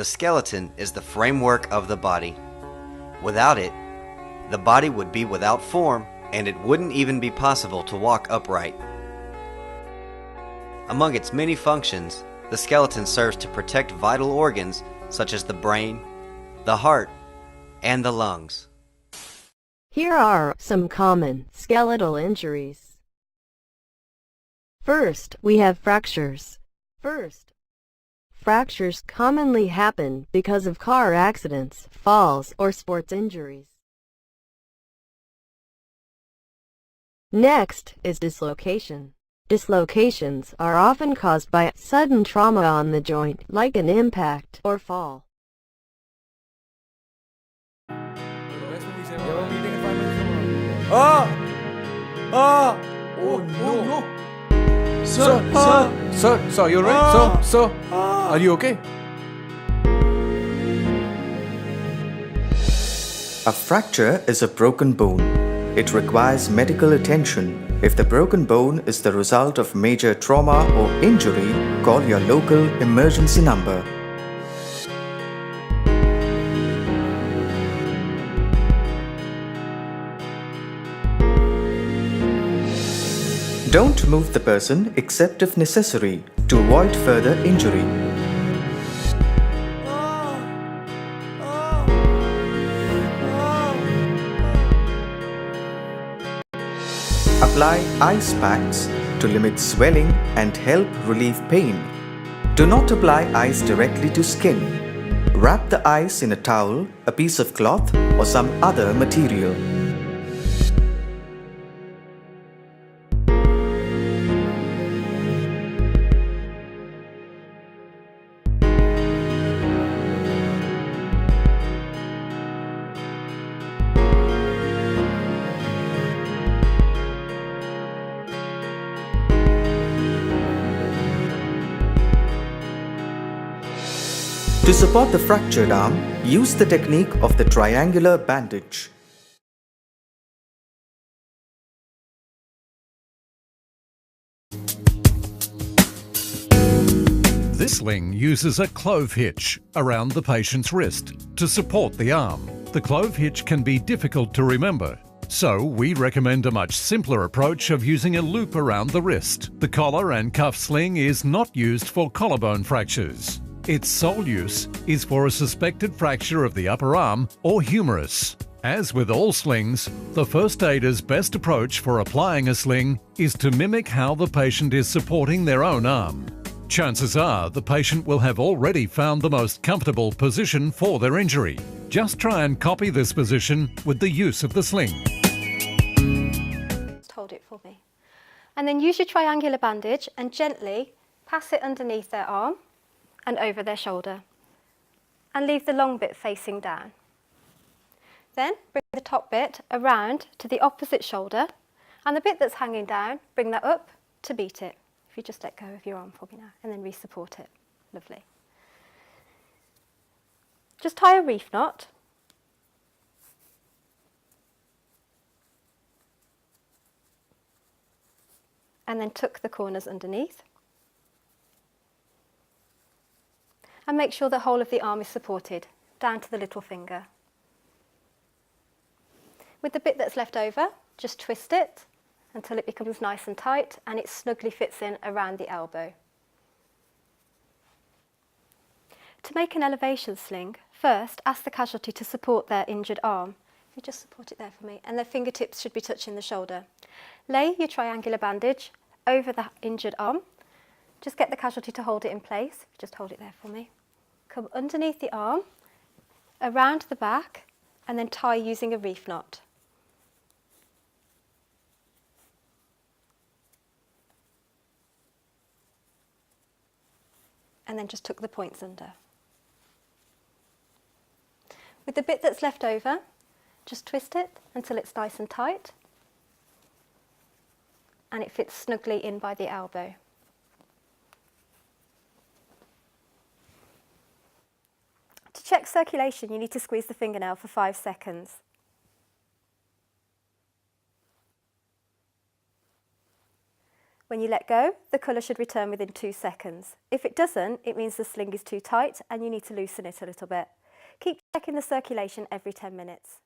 The skeleton is the framework of the body. Without it, the body would be without form, and it wouldn't even be possible to walk upright. Among its many functions, the skeleton serves to protect vital organs such as the brain, the heart, and the lungs. Here are some common skeletal injuries. First, we have fractures. Fractures commonly happen because of car accidents, falls, or sports injuries. Next is dislocation. Dislocations are often caused by sudden trauma on the joint, like an impact or fall. Oh no! Sir, you're right? Sir, are you okay? A fracture is a broken bone. It requires medical attention. If the broken bone is the result of major trauma or injury, call your local emergency number. Don't move the person except if necessary to avoid further injury. Apply ice packs to limit swelling and help relieve pain. Do not apply ice directly to skin. Wrap the ice in a towel, a piece of cloth, or some other material. To support the fractured arm, use the technique of the triangular bandage. This sling uses a clove hitch around the patient's wrist to support the arm. The clove hitch can be difficult to remember, so we recommend a much simpler approach of using a loop around the wrist. The collar and cuff sling is not used for collarbone fractures. Its sole use is for a suspected fracture of the upper arm or humerus. As with all slings, the first aider's best approach for applying a sling is to mimic how the patient is supporting their own arm. Chances are the patient will have already found the most comfortable position for their injury. Just try and copy this position with the use of the sling. Just hold it for me. And then use your triangular bandage and gently pass it underneath their arm and over their shoulder, and leave the long bit facing down. Then bring the top bit around to the opposite shoulder, and the bit that's hanging down, bring that up to beat it. If you just let go of your arm for me now, and then re-support it. Lovely. Just tie a reef knot. And then tuck the corners underneath. And make sure the whole of the arm is supported, down to the little finger. With the bit that's left over, just twist it until it becomes nice and tight and it snugly fits in around the elbow. To make an elevation sling, first ask the casualty to support their injured arm. You just support it there for me, and their fingertips should be touching the shoulder. Lay your triangular bandage over the injured arm. Just get the casualty to hold it in place. Just hold it there for me. Come underneath the arm, around the back, and then tie using a reef knot. And then just tuck the points under. With the bit that's left over, just twist it until it's nice and tight, and it fits snugly in by the elbow. To check circulation, you need to squeeze the fingernail for 5 seconds. When you let go, the colour should return within 2 seconds. If it doesn't, it means the sling is too tight and you need to loosen it a little bit. Keep checking the circulation every 10 minutes.